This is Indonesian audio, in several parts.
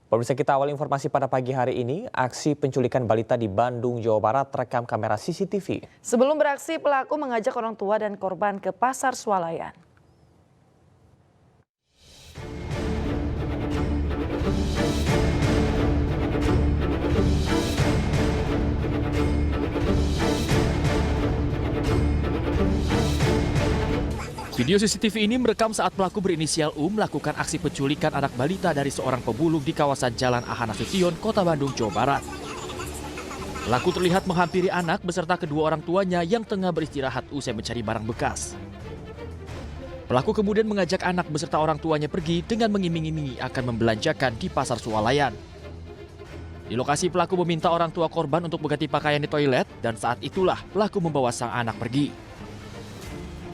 Pemirsa, kita awal informasi pada pagi hari ini, aksi penculikan balita di Bandung, Jawa Barat terekam kamera CCTV. Sebelum beraksi, pelaku mengajak orang tua dan korban ke pasar swalayan. Video CCTV ini merekam saat pelaku berinisial U melakukan aksi penculikan anak balita dari seorang pemulung di kawasan Jalan Aha Nasution, Kota Bandung, Jawa Barat. Pelaku terlihat menghampiri anak beserta kedua orang tuanya yang tengah beristirahat usai mencari barang bekas. Pelaku kemudian mengajak anak beserta orang tuanya pergi dengan mengiming-imingi akan membelanjakan di pasar swalayan. Di lokasi, pelaku meminta orang tua korban untuk mengganti pakaian di toilet dan saat itulah pelaku membawa sang anak pergi.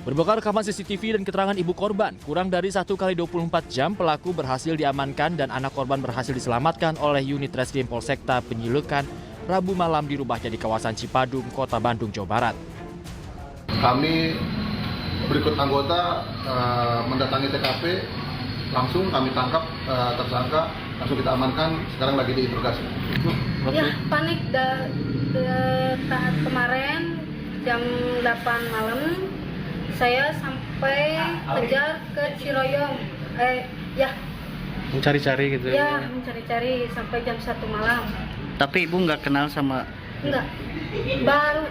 Berbekal rekaman CCTV dan keterangan ibu korban, kurang dari 1 kali 24 jam pelaku berhasil diamankan dan anak korban berhasil diselamatkan oleh unit Reskrim Polsekta Penyilukan Rabu malam di rumahnya di kawasan Cipadung, Kota Bandung, Jawa Barat. Kami berikut anggota mendatangi TKP, langsung kami tangkap tersangka, langsung kita amankan, sekarang lagi diinterogasi. Ya, panik saat kemarin jam 8 malam. Saya sampai kejar ke Ciroyom, mencari-cari gitu ya? Mencari-cari sampai jam 1 malam. Tapi ibu nggak kenal sama? Enggak, baru.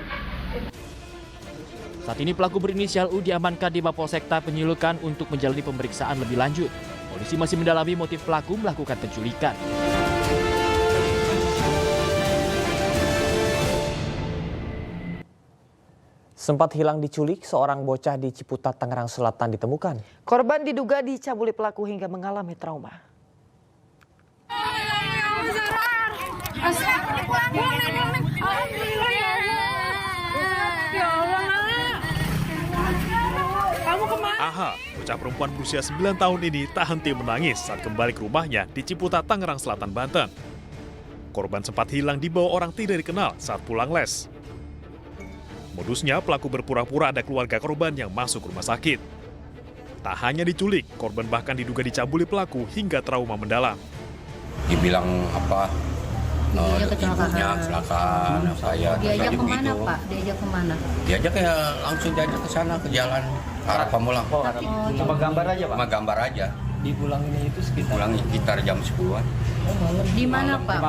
Saat ini pelaku berinisial U diamankan di Mapolsekta Penyilukan untuk menjalani pemeriksaan lebih lanjut. Polisi masih mendalami motif pelaku melakukan penculikan. Sempat hilang diculik, seorang bocah di Ciputat, Tangerang Selatan ditemukan. Korban diduga dicabuli pelaku hingga mengalami trauma. Aha, bocah perempuan berusia 9 tahun ini tak henti menangis saat kembali ke rumahnya di Ciputat, Tangerang Selatan, Banten. Korban sempat hilang dibawa orang tidak dikenal saat pulang les. Modusnya, pelaku berpura-pura ada keluarga korban yang masuk rumah sakit. Tak hanya diculik, korban bahkan diduga dicabuli pelaku hingga trauma mendalam. Dibilang apa? Ibunya kecelakaan, saya diajak kemana Pak? Diajak kemana? Diajak ya langsung diajak ke sana, ke jalan ke arah Pamulang. Cuma gambar aja Pak? Cuma gambar aja. Dipulanginnya itu sekitar jam 10-an. Di mana Pak?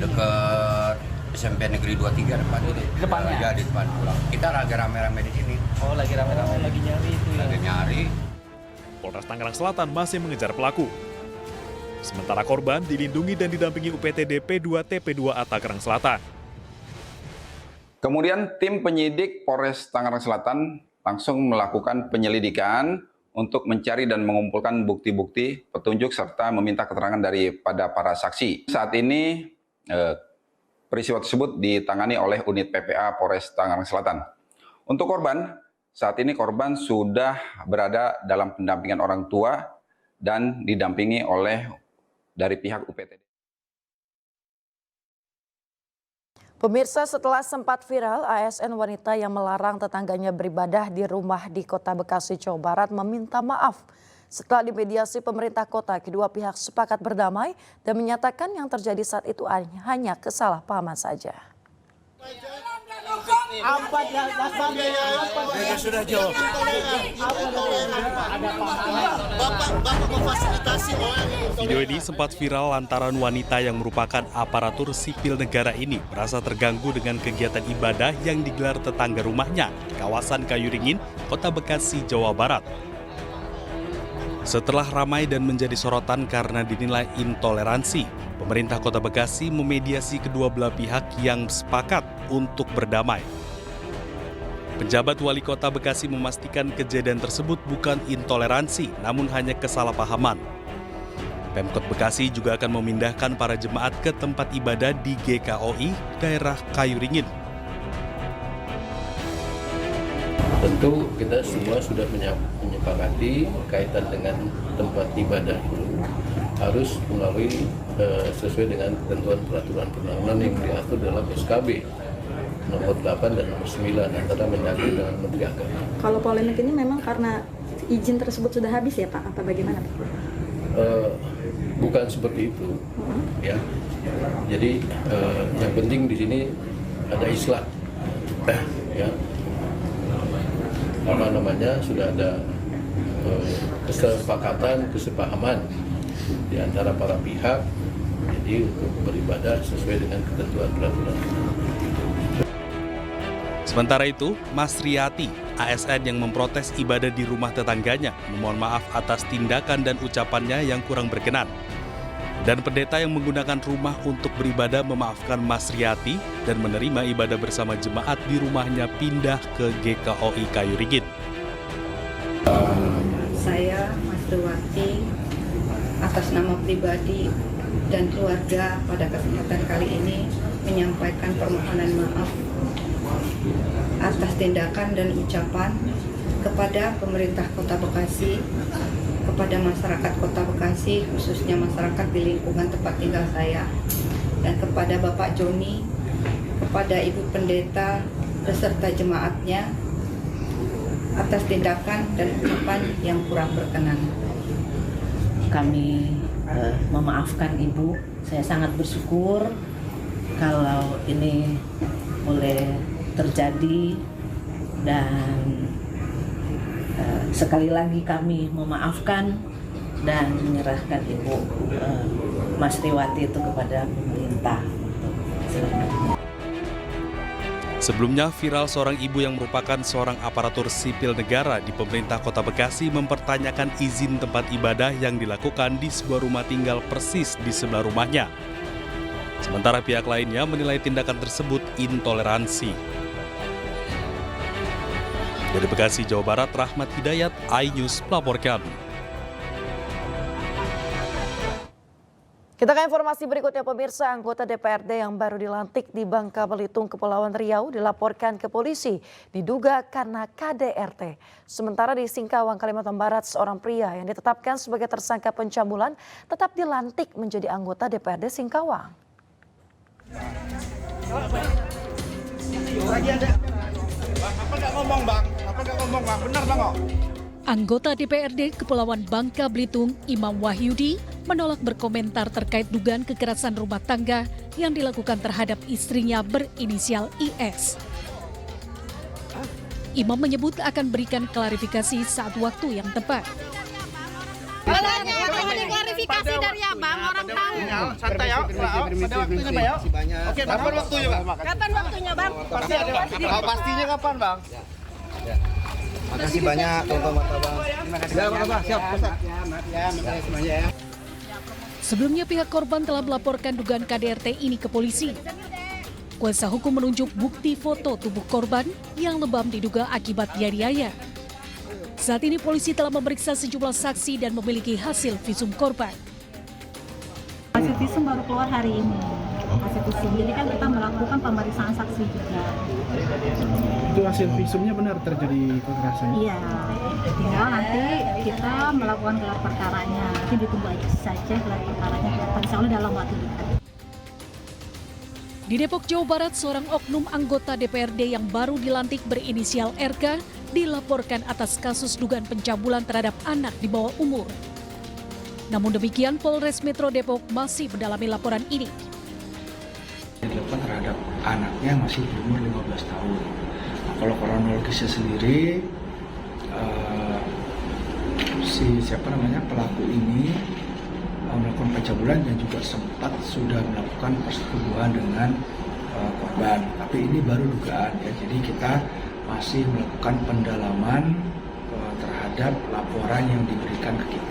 Dekat SMP Negeri 23 depan ini. Depannya? Ya, di depan pulang. Kita lagi rame-rame di sini. Oh, lagi rame-rame lagi nyari itu ya? Lagi nyari. Polres Tangerang Selatan masih mengejar pelaku. Sementara korban dilindungi dan didampingi UPTD P2 TP2A Tangerang Selatan. Kemudian tim penyidik Polres Tangerang Selatan langsung melakukan penyelidikan untuk mencari dan mengumpulkan bukti-bukti petunjuk serta meminta keterangan daripada para saksi. Saat ini peristiwa tersebut ditangani oleh unit PPA Polres Tangerang Selatan. Untuk korban, saat ini korban sudah berada dalam pendampingan orang tua dan didampingi oleh dari pihak UPTD. Pemirsa, setelah sempat viral, ASN wanita yang melarang tetangganya beribadah di rumah di Kota Bekasi, Jawa Barat meminta maaf. Setelah dimediasi pemerintah kota, kedua pihak sepakat berdamai dan menyatakan yang terjadi saat itu hanya kesalahpahaman saja. Video ini sempat viral lantaran wanita yang merupakan aparatur sipil negara ini merasa terganggu dengan kegiatan ibadah yang digelar tetangga rumahnya di kawasan Kayuringin, Kota Bekasi, Jawa Barat. Setelah ramai dan menjadi sorotan karena dinilai intoleransi, pemerintah Kota Bekasi memediasi kedua belah pihak yang sepakat untuk berdamai. Penjabat Wali Kota Bekasi memastikan kejadian tersebut bukan intoleransi, namun hanya kesalahpahaman. Pemkot Bekasi juga akan memindahkan para jemaat ke tempat ibadah di GKOI daerah Kayuringin. Tentu kita semua sudah menyepakati kaitan dengan tempat ibadah harus melalui sesuai dengan ketentuan peraturan perundang-undangan yang diatur dalam SKB nomor 8 dan nomor 9 antara Mendagri dengan Menteri Agama. Kalau polemik ini memang karena izin tersebut sudah habis ya Pak? Apa bagaimana Pak? bukan seperti itu, ya. Jadi yang penting di sini ada Islam, ya. Sudah ada kesepahaman di antara para pihak, jadi untuk beribadah sesuai dengan ketentuan peraturan. Sementara itu, Mas Riyati, ASN yang memprotes ibadah di rumah tetangganya, memohon maaf atas tindakan dan ucapannya yang kurang berkenan. Dan pendeta yang menggunakan rumah untuk beribadah memaafkan Mas Riyati dan menerima ibadah bersama jemaat di rumahnya pindah ke GKOI Kayu Rigid. Saya, Mas Riyati, atas nama pribadi dan keluarga pada kesempatan kali ini menyampaikan permohonan maaf atas tindakan dan ucapan kepada pemerintah Kota Bekasi, kepada masyarakat Kota Bekasi, khususnya masyarakat di lingkungan tempat tinggal saya, dan kepada Bapak Joni, kepada Ibu Pendeta, beserta jemaatnya, atas tindakan dan ucapan yang kurang berkenan. Kami memaafkan Ibu. Saya sangat bersyukur kalau ini boleh terjadi, dan sekali lagi kami memaafkan dan menyerahkan Ibu Mas Riyati itu kepada pemerintah. Sebelumnya, viral seorang ibu yang merupakan seorang aparatur sipil negara di pemerintah Kota Bekasi mempertanyakan izin tempat ibadah yang dilakukan di sebuah rumah tinggal persis di sebelah rumahnya. Sementara pihak lainnya menilai tindakan tersebut intoleransi. Dari Bekasi, Jawa Barat, Rahmat Hidayat, iNews melaporkan. Kita ke informasi berikutnya, pemirsa. Anggota DPRD yang baru dilantik di Bangka Belitung, Kepulauan Riau dilaporkan ke polisi diduga karena KDRT. Sementara di Singkawang, Kalimantan Barat, seorang pria yang ditetapkan sebagai tersangka pencabulan tetap dilantik menjadi anggota DPRD Singkawang. Anggota DPRD Kepulauan Bangka Belitung, Imam Wahyudi, menolak berkomentar terkait dugaan kekerasan rumah tangga yang dilakukan terhadap istrinya berinisial IS. Imam menyebut akan berikan klarifikasi saat waktu yang tepat. Klarifikasi dari abang, orang tahu. Santai ya, pada waktunya Pak ya. Oke, kapan waktunya Bang? Kapan waktunya bang? Pastinya kapan Bang? Makasih banyak teman-teman Bang. Siap. Sebelumnya pihak korban telah melaporkan dugaan KDRT ini ke polisi. Kuasa hukum menunjuk bukti foto tubuh korban yang lebam diduga akibat dianiaya. Saat ini polisi telah memeriksa sejumlah saksi dan memiliki hasil visum korban. Hasil visum baru keluar hari ini. Hasil visum, jadi kan kita melakukan pemeriksaan saksi juga. Itu hasil visumnya benar terjadi kekerasan? Iya, tinggal nanti kita melakukan gelar perkaranya. Nanti ditunggu aja saja gelar perkaranya. Insya Allah dalam waktu dekat. Di Depok, Jawa Barat, seorang oknum anggota DPRD yang baru dilantik berinisial RK dilaporkan atas kasus dugaan pencabulan terhadap anak di bawah umur. Namun demikian, Polres Metro Depok masih mendalami laporan ini. Dilakukan terhadap anaknya masih berumur 15 tahun. Nah, kalau kronologisnya sendiri, pelaku ini melakukan pencabulan dan juga sempat sudah melakukan persetubuhan dengan korban. Tapi ini baru dugaan ya, jadi kita masih melakukan pendalaman terhadap laporan yang diberikan ke kita.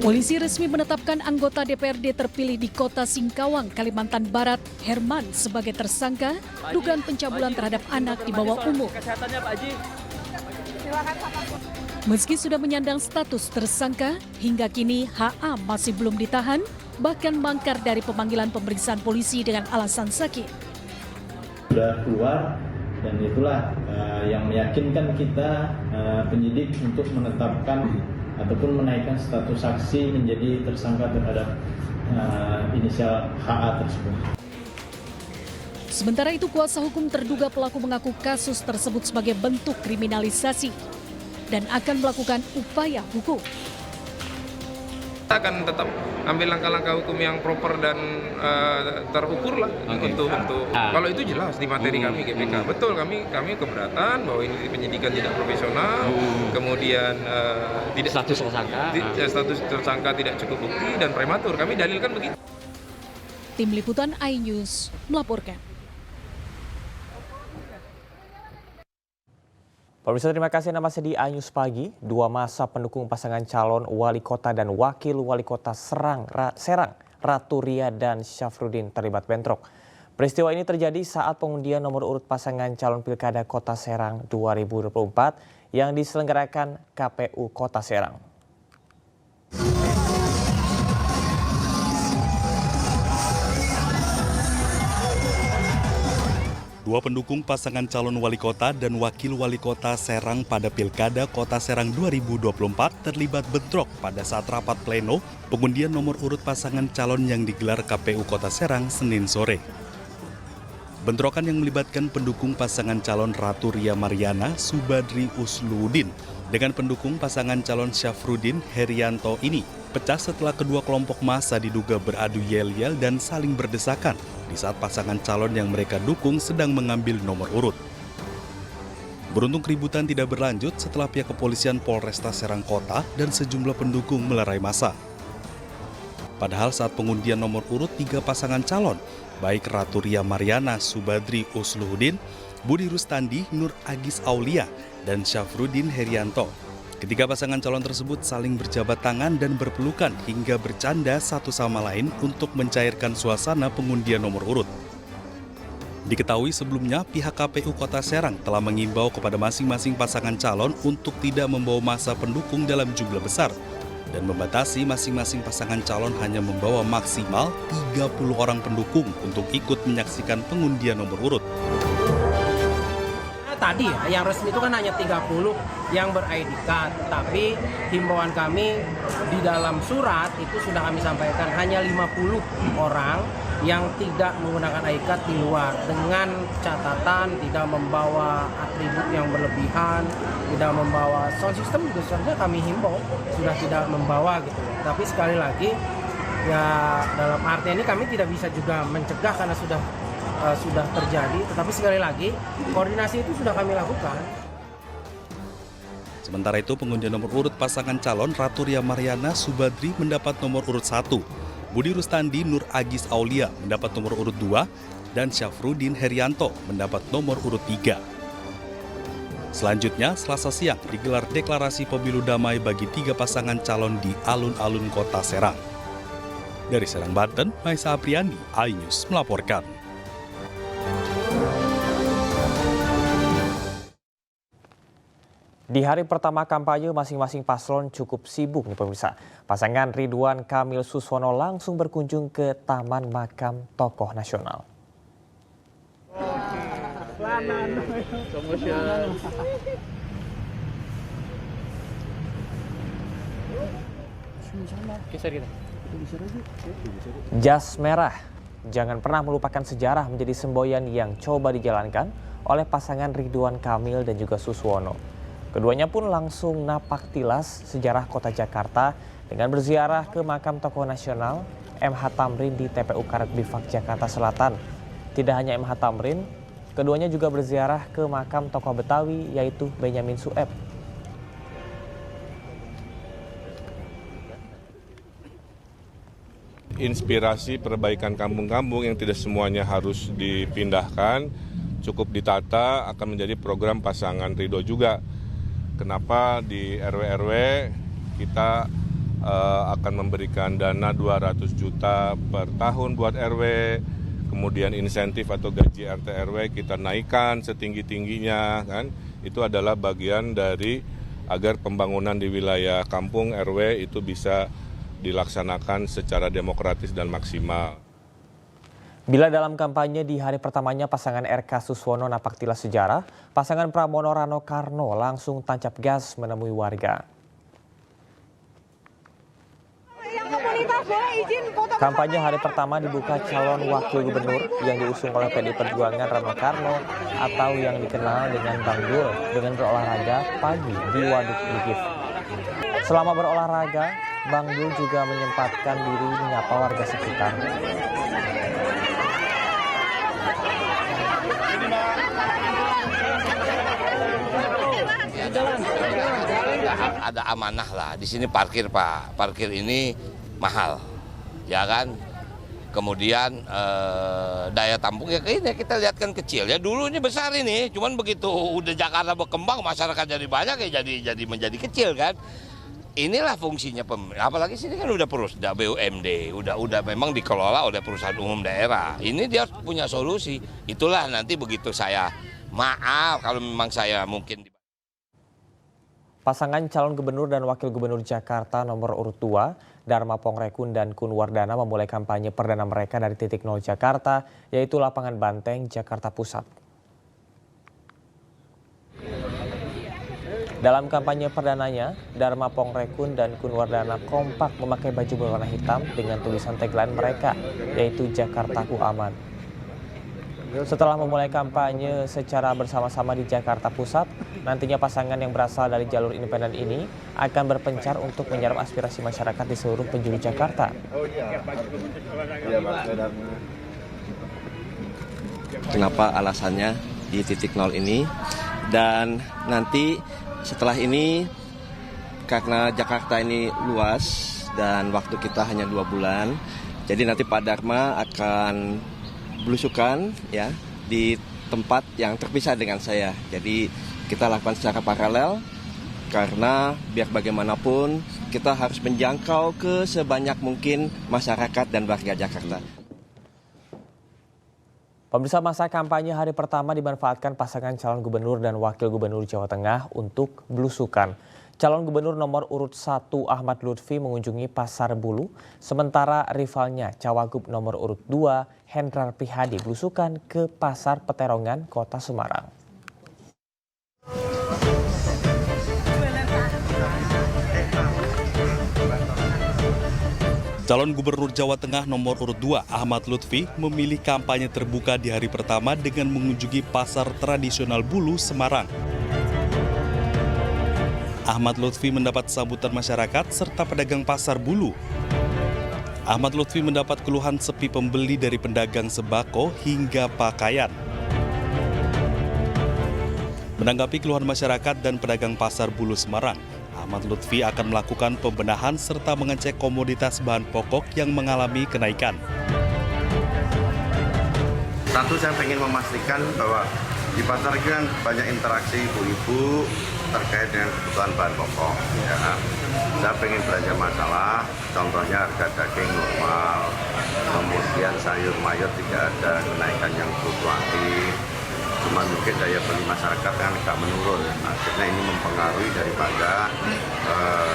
Polisi resmi menetapkan anggota DPRD terpilih di Kota Singkawang, Kalimantan Barat, Herman, sebagai tersangka dugaan pencabulan terhadap anak di bawah umur. Meski sudah menyandang status tersangka, hingga kini HA masih belum ditahan, bahkan mangkar dari pemanggilan pemeriksaan polisi dengan alasan sakit. Sudah keluar dan itulah yang meyakinkan kita penyidik untuk menetapkan ataupun menaikkan status saksi menjadi tersangka terhadap inisial HA tersebut. Sementara itu, kuasa hukum terduga pelaku mengaku kasus tersebut sebagai bentuk kriminalisasi dan akan melakukan upaya hukum. Kita akan tetap ambil langkah-langkah hukum yang proper dan terukur lah untuk kalau itu jelas di materi kami GPK. Betul, kami keberatan bahwa ini penyidikan tidak profesional, kemudian tidak status tersangka tidak cukup bukti dan prematur. Kami dalilkan begitu. Tim Liputan iNews melaporkan. Pemirsa, terima kasih Anda masih di iNews Pagi. 2 masa pendukung pasangan calon wali kota dan wakil wali kota Serang, Ratu Ria dan Syafruddin terlibat bentrok. Peristiwa ini terjadi saat pengundian nomor urut pasangan calon pilkada Kota Serang 2024 yang diselenggarakan KPU Kota Serang. Dua pendukung pasangan calon wali kota dan wakil wali kota Serang pada Pilkada Kota Serang 2024 terlibat bentrok pada saat rapat pleno pengundian nomor urut pasangan calon yang digelar KPU Kota Serang Senin sore. Bentrokan yang melibatkan pendukung pasangan calon Ratu Ria Mariana Subadri Usluhuddin dengan pendukung pasangan calon Syafruddin Herianto ini pecah setelah kedua kelompok massa diduga beradu yel-yel dan saling berdesakan di saat pasangan calon yang mereka dukung sedang mengambil nomor urut. Beruntung keributan tidak berlanjut setelah pihak kepolisian Polresta Serang Kota dan sejumlah pendukung melerai massa. Padahal saat pengundian nomor urut 3 pasangan calon, baik Ratu Ria Mariana Subadri Usluhuddin, Budi Rustandi Nur Agis Aulia, dan Syafruddin Herianto, ketiga pasangan calon tersebut saling berjabat tangan dan berpelukan hingga bercanda satu sama lain untuk mencairkan suasana pengundian nomor urut. Diketahui sebelumnya pihak KPU Kota Serang telah mengimbau kepada masing-masing pasangan calon untuk tidak membawa massa pendukung dalam jumlah besar dan membatasi masing-masing pasangan calon hanya membawa maksimal 30 orang pendukung untuk ikut menyaksikan pengundian nomor urut. Tadi ya, yang resmi itu kan hanya 30 yang ber-ID card, tapi himbauan kami di dalam surat itu sudah kami sampaikan hanya 50 orang yang tidak menggunakan ID card di luar dengan catatan tidak membawa atribut yang berlebihan, tidak membawa sound system juga sebenarnya kami himbau sudah tidak membawa gitu. Tapi sekali lagi ya dalam arti ini kami tidak bisa juga mencegah karena sudah terjadi, tetapi sekali lagi koordinasi itu sudah kami lakukan. Sementara itu pengundian nomor urut pasangan calon Ratu Ria Mariana Subadri mendapat nomor urut 1, Budi Rustandi Nur Agis Aulia mendapat nomor urut 2, dan Syafruddin Herianto mendapat nomor urut 3. Selanjutnya, Selasa siang digelar deklarasi pemilu damai bagi 3 pasangan calon di alun-alun Kota Serang. Dari Serang, Banten, Maisa Apriani, iNews melaporkan. Di hari pertama kampanye, masing-masing paslon cukup sibuk nih pemirsa. Pasangan Ridwan Kamil Suswono langsung berkunjung ke Taman Makam Tokoh Nasional. Jas merah, jangan pernah melupakan sejarah menjadi semboyan yang coba dijalankan oleh pasangan Ridwan Kamil dan juga Suswono. Keduanya pun langsung napak tilas sejarah kota Jakarta dengan berziarah ke Makam Tokoh Nasional MH Tamrin di TPU Karet Bifak, Jakarta Selatan. Tidak hanya MH Tamrin, keduanya juga berziarah ke makam tokoh Betawi yaitu Benyamin Sueb. Inspirasi perbaikan kampung-kampung yang tidak semuanya harus dipindahkan, cukup ditata akan menjadi program pasangan Ridho juga. Kenapa di RW-RW kita akan memberikan dana 200 juta per tahun buat RW, kemudian insentif atau gaji RT RW kita naikkan setinggi-tingginya, kan? Itu adalah bagian dari agar pembangunan di wilayah kampung RW itu bisa dilaksanakan secara demokratis dan maksimal. Bila dalam kampanye di hari pertamanya pasangan RK Suswono napak tilas sejarah, pasangan Pramono Rano Karno langsung tancap gas menemui warga. Kampanye hari pertama dibuka calon wakil gubernur yang diusung oleh PDI Perjuangan Rano Karno atau yang dikenal dengan Bang Dul dengan berolahraga pagi di Waduk Bugis. Selama berolahraga, Bang Dul juga menyempatkan diri menyapa warga sekitar. Ada amanah lah, di sini parkir Pak, parkir ini mahal, ya kan? Kemudian daya tampung ya ini kita lihat kan kecil ya, dulu ini besar ini, cuman begitu udah Jakarta berkembang masyarakat jadi banyak ya jadi menjadi kecil kan. Inilah fungsinya apalagi sini kan udah BUMD, udah memang dikelola oleh perusahaan umum daerah. Ini dia punya solusi. Itulah nanti begitu saya maaf kalau memang saya mungkin. Pasangan calon gubernur dan wakil gubernur Jakarta nomor urut 2, Dharma Pongrekun dan Kun Wardana memulai kampanye perdana mereka dari titik nol Jakarta, yaitu lapangan Banteng, Jakarta Pusat. Dalam kampanye perdananya, Dharma Pongrekun dan Kun Wardana kompak memakai baju berwarna hitam dengan tulisan tagline mereka, yaitu Jakartaku Aman. Setelah memulai kampanye secara bersama-sama di Jakarta Pusat, nantinya pasangan yang berasal dari jalur independen ini akan berpencar untuk menyerap aspirasi masyarakat di seluruh penjuru Jakarta. Kenapa alasannya di titik nol ini, dan nanti setelah ini karena Jakarta ini luas dan waktu kita hanya 2 bulan, jadi nanti Pak Dharma akan belusukan ya di tempat yang terpisah dengan saya. Jadi kita lakukan secara paralel karena biar bagaimanapun kita harus menjangkau ke sebanyak mungkin masyarakat dan warga Jakarta. Pemirsa, masa kampanye hari pertama dimanfaatkan pasangan calon gubernur dan wakil gubernur Jawa Tengah untuk belusukan. Calon gubernur nomor urut 1 Ahmad Lutfi mengunjungi Pasar Bulu, sementara rivalnya cawagup nomor urut 2 Hendrar Prihadi belusukan ke Pasar Peterongan, Kota Semarang. Calon Gubernur Jawa Tengah nomor urut 2 Ahmad Lutfi memilih kampanye terbuka di hari pertama dengan mengunjungi Pasar Tradisional Bulu, Semarang. Ahmad Lutfi mendapat sambutan masyarakat serta pedagang pasar Bulu. Ahmad Lutfi mendapat keluhan sepi pembeli dari pedagang sembako hingga pakaian. Menanggapi keluhan masyarakat dan pedagang pasar Bulu Semarang, Ahmad Lutfi akan melakukan pembenahan serta mengecek komoditas bahan pokok yang mengalami kenaikan. Satu, saya ingin memastikan bahwa di pasar ini kan banyak interaksi ibu-ibu terkait dengan kebutuhan bahan pokok. Ya. Saya ingin belanja masalah, contohnya harga daging normal, kemudian sayur mayur tidak ada kenaikan yang fluktuatif. Cuma mungkin daya beli masyarakat kan tidak menurun. Akhirnya ini mempengaruhi daripada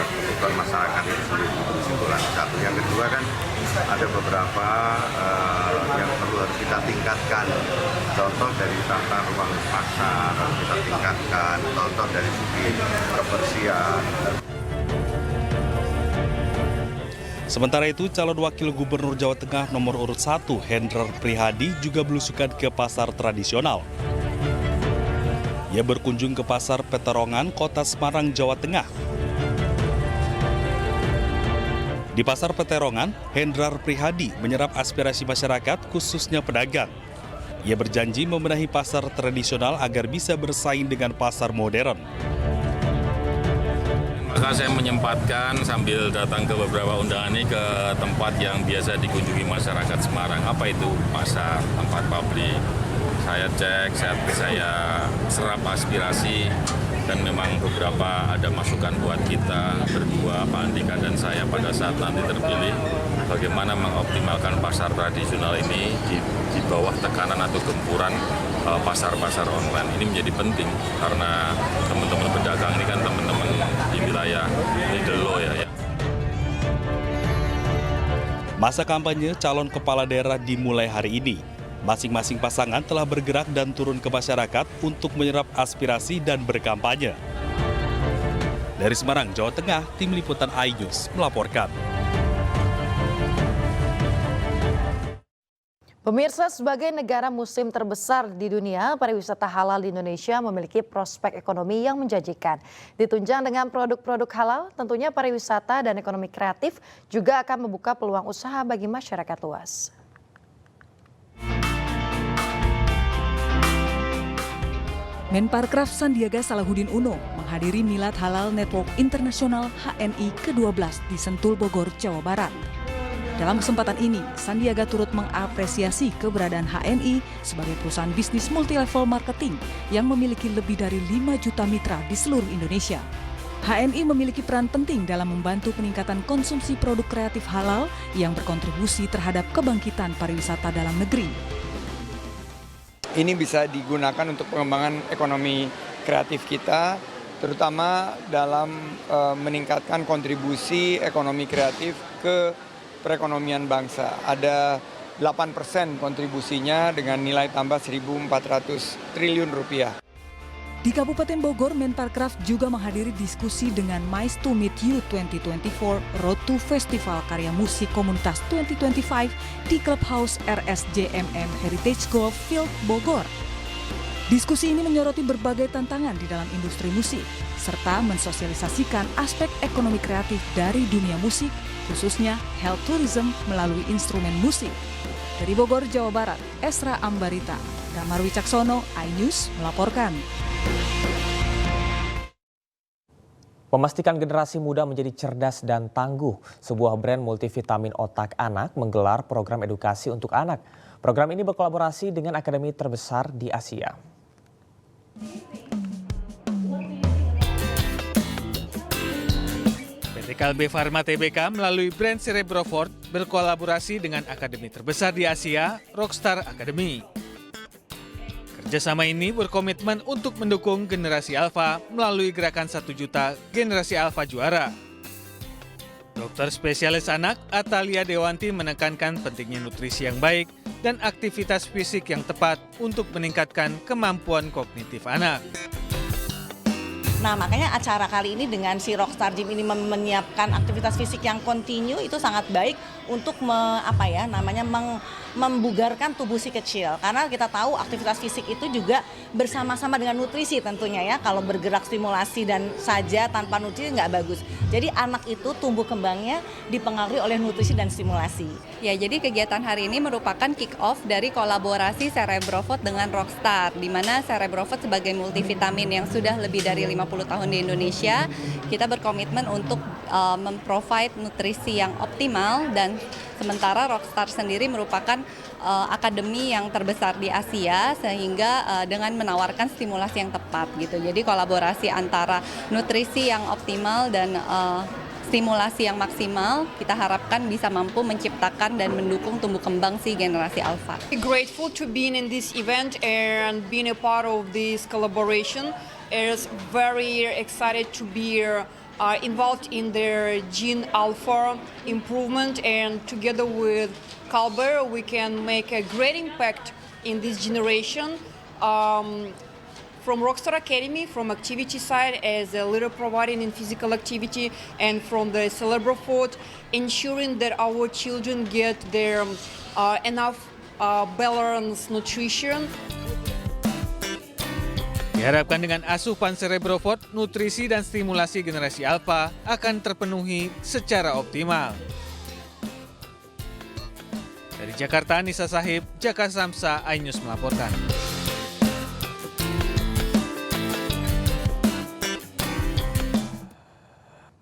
kebutuhan masyarakat itu sendiri. Kesimpulan satu. Yang kedua kan ada beberapa yang perlu harus kita tingkatkan. Contoh dari tata ruang pasar harus kita tingkatkan. Contoh dari segi kebersihan. Sementara itu, calon wakil gubernur Jawa Tengah nomor urut 1 Hendrar Prihadi juga belusukan ke pasar tradisional. Ia berkunjung ke Pasar Peterongan, Kota Semarang, Jawa Tengah. Di Pasar Peterongan, Hendrar Prihadi menyerap aspirasi masyarakat khususnya pedagang. Ia berjanji membenahi pasar tradisional agar bisa bersaing dengan pasar modern. Maka saya menyempatkan sambil datang ke beberapa undangan ini ke tempat yang biasa dikunjungi masyarakat Semarang. Apa itu pasar, tempat pabrik. Saya cek, saya serap aspirasi, dan memang beberapa ada masukan buat kita berdua, Pak Andika dan saya pada saat nanti terpilih, bagaimana mengoptimalkan pasar tradisional ini di bawah tekanan atau gempuran pasar-pasar online. Ini menjadi penting karena teman-teman pedagang ini kan teman-teman di wilayah Lidelo ya. Masa kampanye calon kepala daerah dimulai hari ini. Masing-masing pasangan telah bergerak dan turun ke masyarakat untuk menyerap aspirasi dan berkampanye. Dari Semarang, Jawa Tengah, Tim Liputan iNews melaporkan. Pemirsa, sebagai negara muslim terbesar di dunia, pariwisata halal di Indonesia memiliki prospek ekonomi yang menjanjikan. Ditunjang dengan produk-produk halal, tentunya pariwisata dan ekonomi kreatif juga akan membuka peluang usaha bagi masyarakat luas. Menparekraf Sandiaga Salahuddin Uno menghadiri Milad Halal Network Internasional HNI ke-12 di Sentul, Bogor, Jawa Barat. Dalam kesempatan ini, Sandiaga turut mengapresiasi keberadaan HNI sebagai perusahaan bisnis multilevel marketing yang memiliki lebih dari 5 juta mitra di seluruh Indonesia. HNI memiliki peran penting dalam membantu peningkatan konsumsi produk kreatif halal yang berkontribusi terhadap kebangkitan pariwisata dalam negeri. Ini bisa digunakan untuk pengembangan ekonomi kreatif kita, terutama dalam meningkatkan kontribusi ekonomi kreatif ke perekonomian bangsa. Ada 8% kontribusinya dengan nilai tambah 1.400 triliun rupiah. Di Kabupaten Bogor, Menparekraf juga menghadiri diskusi dengan Mice to Meet You 2024 Road to Festival Karya Musik Komunitas 2025 di Clubhouse RSJMM Heritage Golf Field Bogor. Diskusi ini menyoroti berbagai tantangan di dalam industri musik, serta mensosialisasikan aspek ekonomi kreatif dari dunia musik, khususnya health tourism melalui instrumen musik. Dari Bogor, Jawa Barat, Esra Ambarita, Damar Wicaksono, iNews melaporkan. Memastikan generasi muda menjadi cerdas dan tangguh, sebuah brand multivitamin otak anak menggelar program edukasi untuk anak. Program ini berkolaborasi dengan akademi terbesar di Asia. PT Kalbe Pharma Tbk melalui brand Cerebrofort berkolaborasi dengan akademi terbesar di Asia, Rockstar Academy. Kerjasama ini berkomitmen untuk mendukung generasi alfa melalui gerakan 1 juta generasi alfa juara. Dokter spesialis anak Atalia Dewanti menekankan pentingnya nutrisi yang baik dan aktivitas fisik yang tepat untuk meningkatkan kemampuan kognitif anak. Nah, makanya acara kali ini dengan si Rockstar Gym ini menyiapkan aktivitas fisik yang kontinu itu sangat baik untuk membugarkan tubuh si kecil. Karena kita tahu aktivitas fisik itu juga bersama-sama dengan nutrisi tentunya ya. Kalau bergerak stimulasi dan saja tanpa nutrisi nggak bagus. Jadi anak itu tumbuh kembangnya dipengaruhi oleh nutrisi dan stimulasi. Ya, jadi kegiatan hari ini merupakan kick-off dari kolaborasi Cerebrofort dengan Rockstar, di mana Cerebrofort sebagai multivitamin yang sudah lebih dari 50 tahun di Indonesia, kita berkomitmen untuk memprovide nutrisi yang optimal, dan sementara Rockstar sendiri merupakan akademi yang terbesar di Asia, sehingga dengan menawarkan stimulasi yang tepat gitu. Jadi kolaborasi antara nutrisi yang optimal dan stimulasi yang maksimal, kita harapkan bisa mampu menciptakan dan mendukung tumbuh kembang si generasi alpha. Grateful to being in this event and being a part of this collaboration. Is very excited to be involved in their gene alpha improvement, and together with Kalbe we can make a great impact in this generation. From Rockstar Academy, from activity side as a leader providing in physical activity, and from the Cerebrofort, ensuring that our children get their enough balanced nutrition. Diharapkan dengan asupan Cerebrofort, nutrisi dan stimulasi generasi alfa akan terpenuhi secara optimal. Dari Jakarta, Nisa Sahib, Jaka Samsa, iNews melaporkan.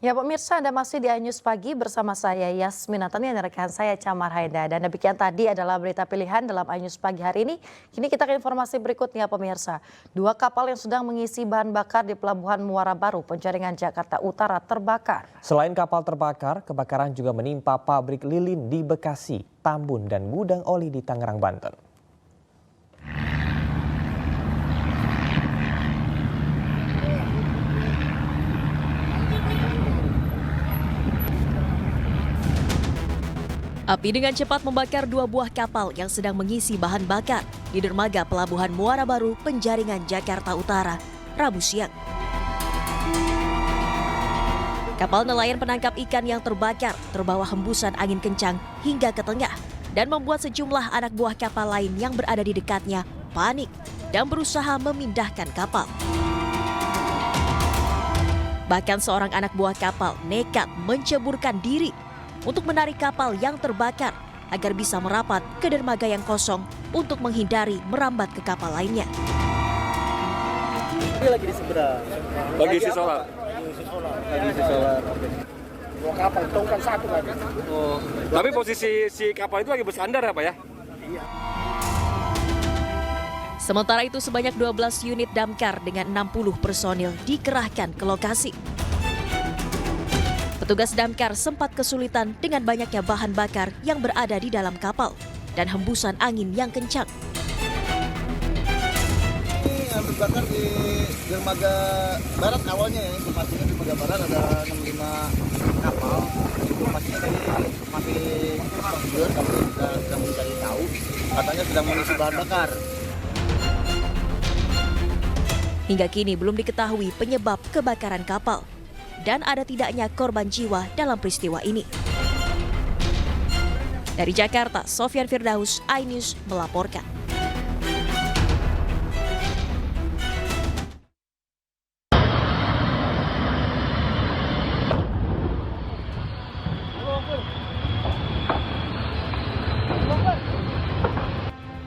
Ya pemirsa, Anda masih di iNews Pagi bersama saya Yasmin Natani dan rekan saya Camar Haida. Dan demikian tadi adalah berita pilihan dalam iNews Pagi hari ini. Kini kita ke informasi berikutnya pemirsa. 2 kapal yang sedang mengisi bahan bakar di Pelabuhan Muara Baru, Penjaringan, Jakarta Utara terbakar. Selain kapal terbakar, kebakaran juga menimpa pabrik lilin di Bekasi, Tambun, dan gudang oli di Tangerang, Banten. Api dengan cepat membakar 2 buah kapal yang sedang mengisi bahan bakar di dermaga Pelabuhan Muara Baru, Penjaringan, Jakarta Utara, Rabu siang. Kapal nelayan penangkap ikan yang terbakar terbawa hembusan angin kencang hingga ke tengah dan membuat sejumlah anak buah kapal lain yang berada di dekatnya panik dan berusaha memindahkan kapal. Bahkan seorang anak buah kapal nekat menceburkan diri untuk menarik kapal yang terbakar agar bisa merapat ke dermaga yang kosong untuk menghindari merambat ke kapal lainnya. Ini lagi di seberang. Lagi isi solar. Lagi isi solar. Dua kapal, tongkan satu kan. Oh. Tapi posisi si kapal itu lagi bersandar ya, Pak ya? Iya. Sementara itu sebanyak 12 unit damkar dengan 60 personil dikerahkan ke lokasi. Petugas damkar sempat kesulitan dengan banyaknya bahan bakar yang berada di dalam kapal dan hembusan angin yang kencang. Ini yang terbakar di dermaga barat awalnya ya, informasinya dermaga barat ada 65 kapal. Informasinya dari masih passenger, kami sedang mencari tahu, katanya sedang mengisi bahan bakar. Hingga kini belum diketahui penyebab kebakaran kapal dan ada tidaknya korban jiwa dalam peristiwa ini. Dari Jakarta, Sofyan Firdaus, iNews melaporkan.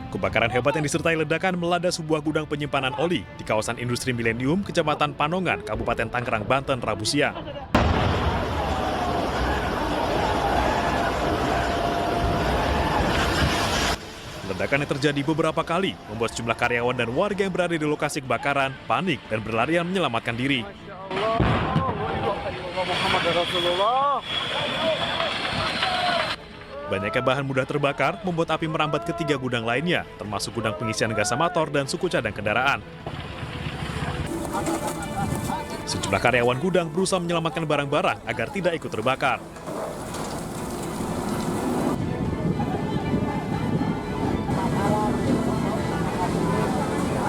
Kebakaran hebat yang disertai ledakan melanda sebuah gudang penyimpanan oli di kawasan industri Milenium, Kecamatan Panongan, Kabupaten Tangerang, Banten, Rabu siang. Ledakan yang terjadi beberapa kali membuat sejumlah karyawan dan warga yang berada di lokasi kebakaran panik dan berlarian menyelamatkan diri. Banyaknya bahan mudah terbakar membuat api merambat ke 3 gudang lainnya, termasuk gudang pengisian gas motor dan suku cadang kendaraan. Sejumlah karyawan gudang berusaha menyelamatkan barang-barang agar tidak ikut terbakar.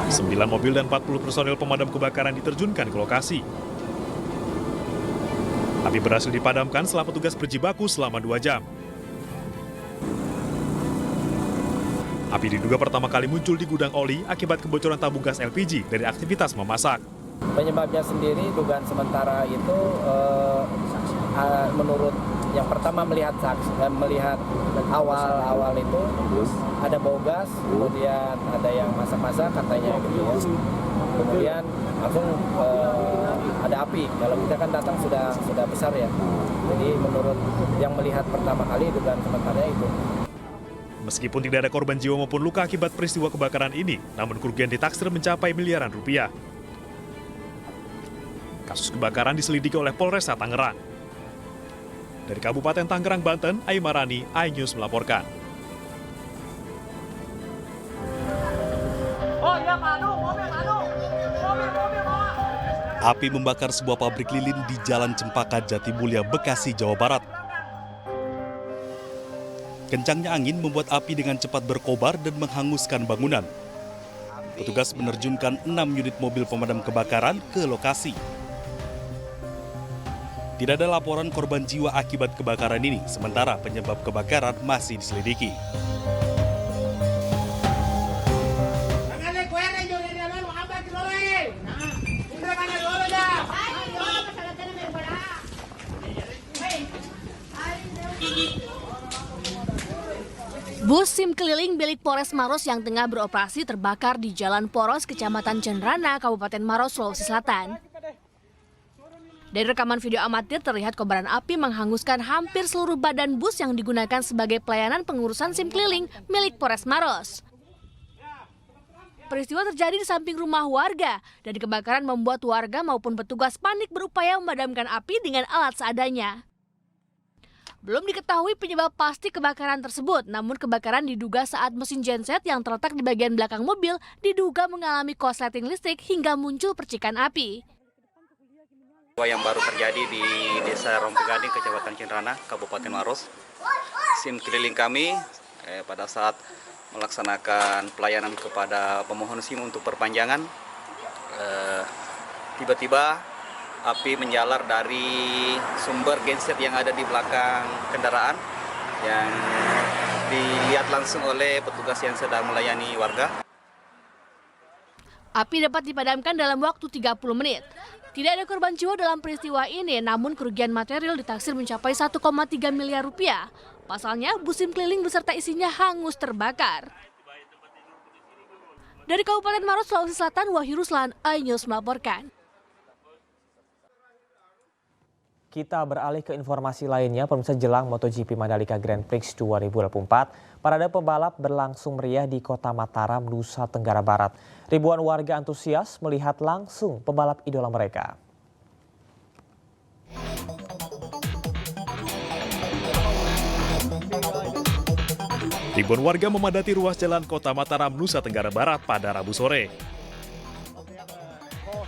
Sembilan mobil dan 40 personil pemadam kebakaran diterjunkan ke lokasi. Api berhasil dipadamkan setelah petugas berjibaku selama 2 jam. Api diduga pertama kali muncul di gudang oli akibat kebocoran tabung gas LPG dari aktivitas memasak. Penyebabnya sendiri dugaan sementara itu menurut yang pertama melihat awal itu ada bau gas, kemudian ada yang masak-masak katanya gitu ya. Kemudian langsung ada api. Kalau kita kan datang sudah besar ya. Jadi menurut yang melihat pertama kali dugaan sementara itu. Meskipun tidak ada korban jiwa maupun luka akibat peristiwa kebakaran ini, namun kerugian ditaksir mencapai miliaran rupiah. Kasus kebakaran diselidiki oleh Polresta Tangerang. Dari Kabupaten Tangerang, Banten, Aimarani, iNews melaporkan. Api membakar sebuah pabrik lilin di Jalan Cempaka, Jatimulia, Bekasi, Jawa Barat. Kencangnya angin membuat api dengan cepat berkobar dan menghanguskan bangunan. Petugas menerjunkan 6 unit mobil pemadam kebakaran ke lokasi. Tidak ada laporan korban jiwa akibat kebakaran ini, sementara penyebab kebakaran masih diselidiki. Bus SIM keliling milik Polres Maros yang tengah beroperasi terbakar di Jalan Poros, Kecamatan Cenrana, Kabupaten Maros, Sulawesi Selatan. Dari rekaman video amatir terlihat kobaran api menghanguskan hampir seluruh badan bus yang digunakan sebagai pelayanan pengurusan SIM keliling milik Polres Maros. Peristiwa terjadi di samping rumah warga dan kebakaran membuat warga maupun petugas panik berupaya memadamkan api dengan alat seadanya. Belum diketahui penyebab pasti kebakaran tersebut, namun kebakaran diduga saat mesin genset yang terletak di bagian belakang mobil diduga mengalami korsleting listrik hingga muncul percikan api. Yang baru terjadi di Desa Rompegading, Kecamatan Cenrana, Kabupaten Maros. SIM keliling kami pada saat melaksanakan pelayanan kepada pemohon SIM untuk perpanjangan, tiba-tiba api menjalar dari sumber genset yang ada di belakang kendaraan yang dilihat langsung oleh petugas yang sedang melayani warga. Api dapat dipadamkan dalam waktu 30 menit. Tidak ada korban jiwa dalam peristiwa ini, namun kerugian material ditaksir mencapai 1,3 miliar rupiah. Pasalnya, bus SIM keliling beserta isinya hangus terbakar. Dari Kabupaten Maros, Sulawesi Selatan, Wahyu Ruslan, iNews melaporkan. Kita beralih ke informasi lainnya, pemirsa. Jelang MotoGP Mandalika Grand Prix 2024, parade pembalap berlangsung meriah di Kota Mataram, Nusa Tenggara Barat. Ribuan warga antusias melihat langsung pembalap idola mereka. Ribuan warga memadati ruas jalan Kota Mataram, Nusa Tenggara Barat pada Rabu sore.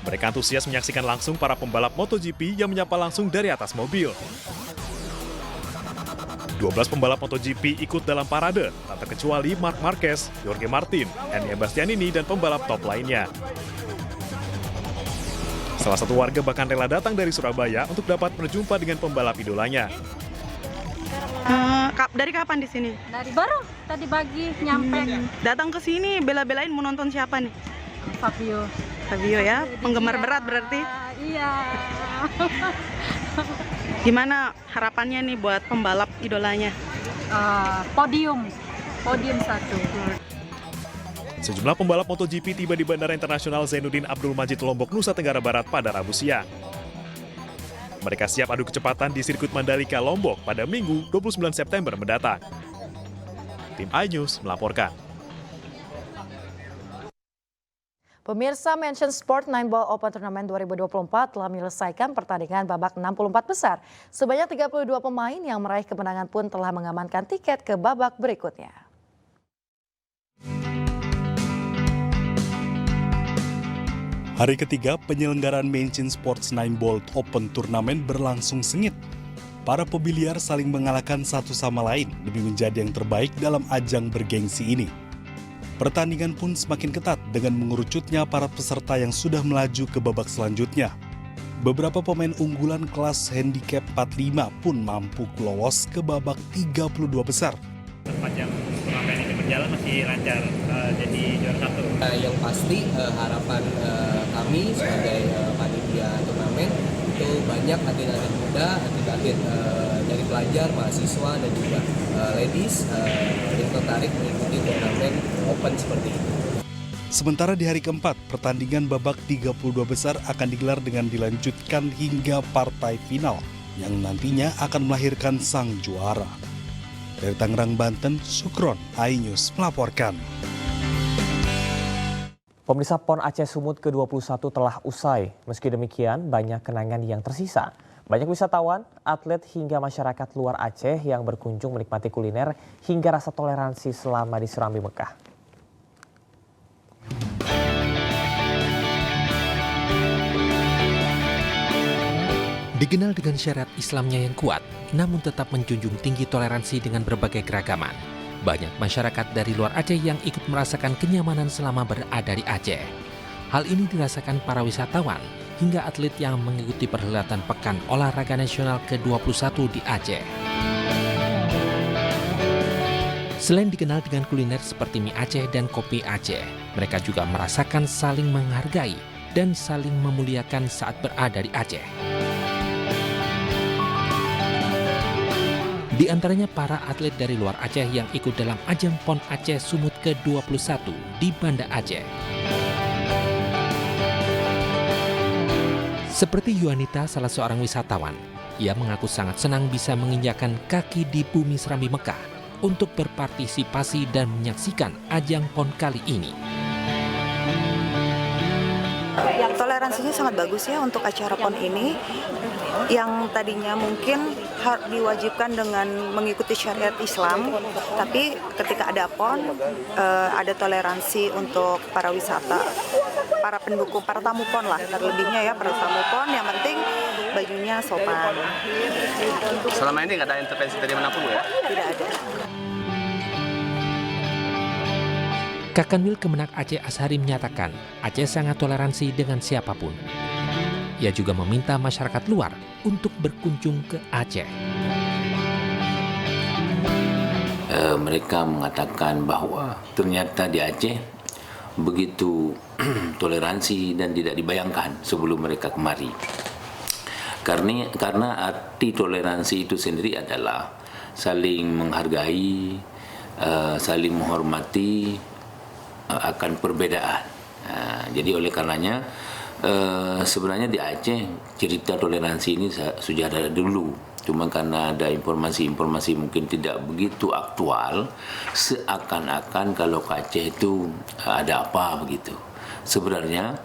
Mereka antusias menyaksikan langsung para pembalap MotoGP yang menyapa langsung dari atas mobil. 12 pembalap MotoGP ikut dalam parade, tak terkecuali Marc Marquez, Jorge Martin, Enea Bastianini, dan pembalap top lainnya. Salah satu warga bahkan rela datang dari Surabaya untuk dapat berjumpa dengan pembalap idolanya. Dari kapan di sini? Dari baru tadi pagi nyampe. Datang ke sini bela-belain mau nonton siapa nih? Fabio. Fabio ya, penggemar berat berarti? Iya. Gimana harapannya nih buat pembalap idolanya? Podium 1. Sejumlah pembalap MotoGP tiba di Bandara Internasional Zainuddin Abdul Majid Lombok, Nusa Tenggara Barat pada Rabu siang. Mereka siap adu kecepatan di sirkuit Mandalika Lombok pada Minggu 29 September mendatang. Tim iNews melaporkan. Pemirsa, Mansion Sport 9 Ball Open Turnamen 2024 telah menyelesaikan pertandingan babak 64 besar. Sebanyak 32 pemain yang meraih kemenangan pun telah mengamankan tiket ke babak berikutnya. Hari ketiga penyelenggaraan Mansion Sports 9 Ball Open Turnamen berlangsung sengit. Para pebiliar saling mengalahkan satu sama lain demi menjadi yang terbaik dalam ajang bergengsi ini. Pertandingan pun semakin ketat dengan mengerucutnya para peserta yang sudah melaju ke babak selanjutnya. Beberapa pemain unggulan kelas handicap 45 pun mampu lolos ke babak 32 besar. Sepanjang turnamen ini berjalan masih lancar jadi juara satu. Yang pasti harapan kami sebagai panitia turnamen itu banyak atlet-atlet muda, atlet-atlet dari pelajar, mahasiswa dan juga ladies yang tertarik mengikuti turnamen open seperti itu. Sementara di hari keempat, pertandingan babak 32 besar akan digelar dengan dilanjutkan hingga partai final yang nantinya akan melahirkan sang juara. Dari Tangerang, Banten, Sukron, iNews melaporkan. Pemirsa, PON Aceh Sumut ke-21 telah usai. Meski demikian, banyak kenangan yang tersisa. Banyak wisatawan, atlet hingga masyarakat luar Aceh yang berkunjung menikmati kuliner hingga rasa toleransi selama di Serambi Mekah. Dikenal dengan syariat Islamnya yang kuat, namun tetap menjunjung tinggi toleransi dengan berbagai keragaman. Banyak masyarakat dari luar Aceh yang ikut merasakan kenyamanan selama berada di Aceh. Hal ini dirasakan para wisatawan hingga atlet yang mengikuti perhelatan Pekan Olahraga Nasional ke-21 di Aceh. Selain dikenal dengan kuliner seperti mie Aceh dan kopi Aceh, mereka juga merasakan saling menghargai dan saling memuliakan saat berada di Aceh. Di antaranya para atlet dari luar Aceh yang ikut dalam ajang PON Aceh Sumut ke-21 di Banda Aceh. Seperti Yuanita, salah seorang wisatawan, ia mengaku sangat senang bisa menginjakan kaki di bumi Serambi Mekah untuk berpartisipasi dan menyaksikan ajang PON kali ini. Yang toleransinya sangat bagus ya untuk acara PON ini, yang tadinya mungkin diwajibkan dengan mengikuti syariat Islam, tapi ketika ada PON ada toleransi untuk para wisata, para pendukung, para tamu PON lah terlebihnya ya, para tamu PON, yang penting bajunya sopan. Selama ini nggak ada intervensi dari manapun ya? Tidak ada. Kakanwil Kemenak Aceh Ashari menyatakan Aceh sangat toleransi dengan siapapun. Ia juga meminta masyarakat luar untuk berkunjung ke Aceh. mereka mengatakan bahwa ternyata di Aceh begitu toleransi dan tidak dibayangkan sebelum mereka kemari. Karena arti toleransi itu sendiri adalah saling menghargai, saling menghormati akan perbedaan. Jadi oleh karenanya sebenarnya di Aceh cerita toleransi ini sudah ada dulu. Cuma karena ada informasi-informasi mungkin tidak begitu aktual, seakan-akan kalau ke Aceh itu ada apa begitu. Sebenarnya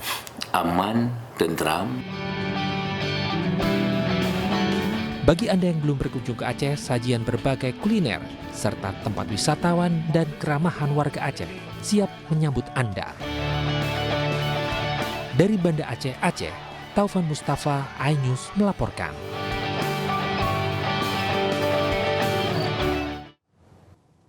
aman, tentram. Bagi Anda yang belum berkunjung ke Aceh, sajian berbagai kuliner serta tempat wisatawan dan keramahan warga Aceh siap menyambut Anda. Dari Banda Aceh, Taufan Mustafa, iNews melaporkan.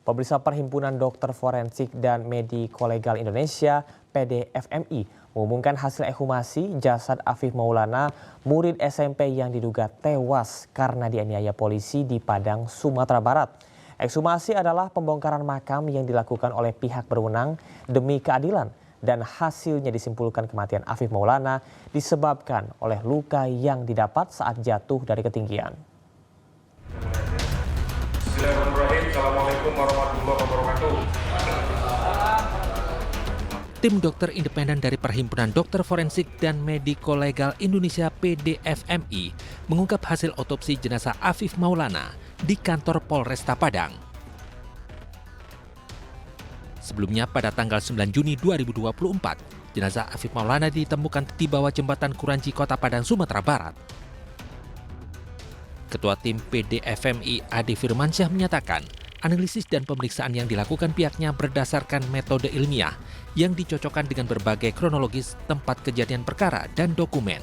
Pemirsa, Perhimpunan Dokter Forensik dan Mediko-Legal Indonesia (PDFMI) mengumumkan hasil ekshumasi jasad Afif Maulana, murid SMP yang diduga tewas karena dianiaya polisi di Padang, Sumatera Barat. Ekshumasi adalah pembongkaran makam yang dilakukan oleh pihak berwenang demi keadilan, dan hasilnya disimpulkan kematian Afif Maulana disebabkan oleh luka yang didapat saat jatuh dari ketinggian. Assalamualaikum warahmatullahi wabarakatuh. Tim dokter independen dari Perhimpunan Dokter Forensik dan Mediko-Legal Indonesia (PDFMI) mengungkap hasil otopsi jenazah Afif Maulana di kantor Polresta Padang. Sebelumnya pada tanggal 9 Juni 2024, jenazah Afif Maulana ditemukan di bawah jembatan Kuranci, Kota Padang, Sumatera Barat. Ketua tim PDFMI Ade Firmansyah menyatakan, analisis dan pemeriksaan yang dilakukan pihaknya berdasarkan metode ilmiah yang dicocokkan dengan berbagai kronologis tempat kejadian perkara dan dokumen.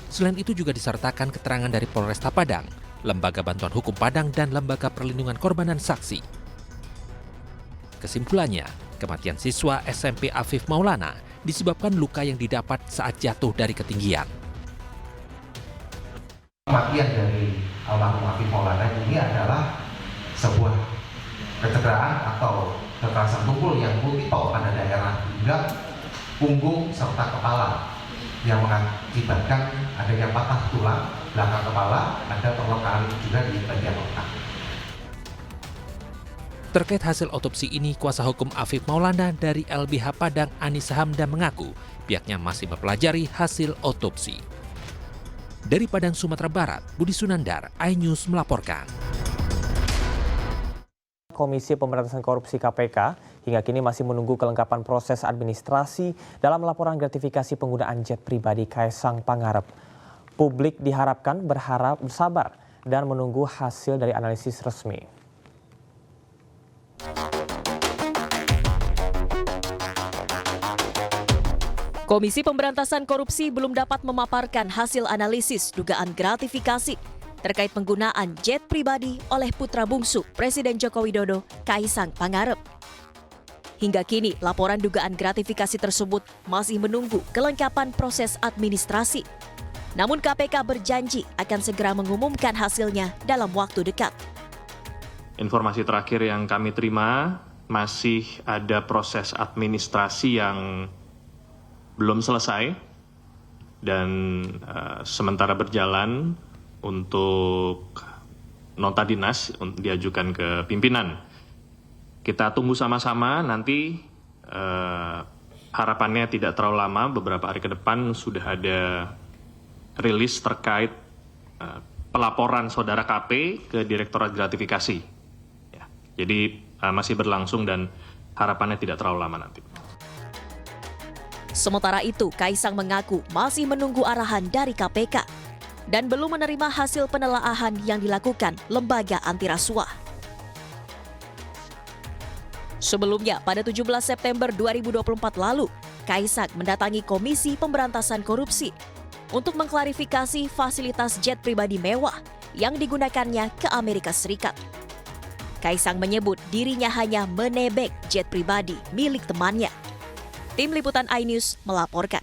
Selain itu juga disertakan keterangan dari Polresta Padang, Lembaga Bantuan Hukum Padang, dan Lembaga Perlindungan Korban dan Saksi. Kesimpulannya, kematian siswa SMP Afif Maulana disebabkan luka yang didapat saat jatuh dari ketinggian. Kematian dari almarhum Afif Maulana ini adalah sebuah kecederaan atau kekerasan tubuh yang multiple pada daerah hingga punggung serta kepala yang mengakibatkan adanya patah tulang belakang kepala, ada terluka juga di bagian otak. Terkait hasil otopsi ini, kuasa hukum Afif Maulana dari LBH Padang, Anissa Hamdan, mengaku pihaknya masih mempelajari hasil otopsi. Dari Padang, Sumatera Barat, Budi Sunandar, iNews melaporkan. Komisi Pemberantasan Korupsi KPK hingga kini masih menunggu kelengkapan proses administrasi dalam laporan gratifikasi penggunaan jet pribadi Kaisang Pangarep. Publik diharapkan bersabar dan menunggu hasil dari analisis resmi. Komisi Pemberantasan Korupsi belum dapat memaparkan hasil analisis dugaan gratifikasi terkait penggunaan jet pribadi oleh putra bungsu Presiden Joko Widodo, Kaisang Pangarep. Hingga kini, laporan dugaan gratifikasi tersebut masih menunggu kelengkapan proses administrasi. Namun KPK berjanji akan segera mengumumkan hasilnya dalam waktu dekat. Informasi terakhir yang kami terima, masih ada proses administrasi yang belum selesai dan sementara berjalan untuk nota dinas diajukan ke pimpinan. Kita tunggu sama-sama, nanti harapannya tidak terlalu lama, beberapa hari ke depan sudah ada rilis terkait pelaporan saudara KP ke Direktorat Gratifikasi. Ya, jadi masih berlangsung dan harapannya tidak terlalu lama nanti. Sementara itu, Kaisang mengaku masih menunggu arahan dari KPK dan belum menerima hasil penelaahan yang dilakukan lembaga anti rasuah. Sebelumnya, pada 17 September 2024 lalu, Kaisang mendatangi Komisi Pemberantasan Korupsi untuk mengklarifikasi fasilitas jet pribadi mewah yang digunakannya ke Amerika Serikat. Kaisang menyebut dirinya hanya menebeng jet pribadi milik temannya. Tim Liputan iNews melaporkan.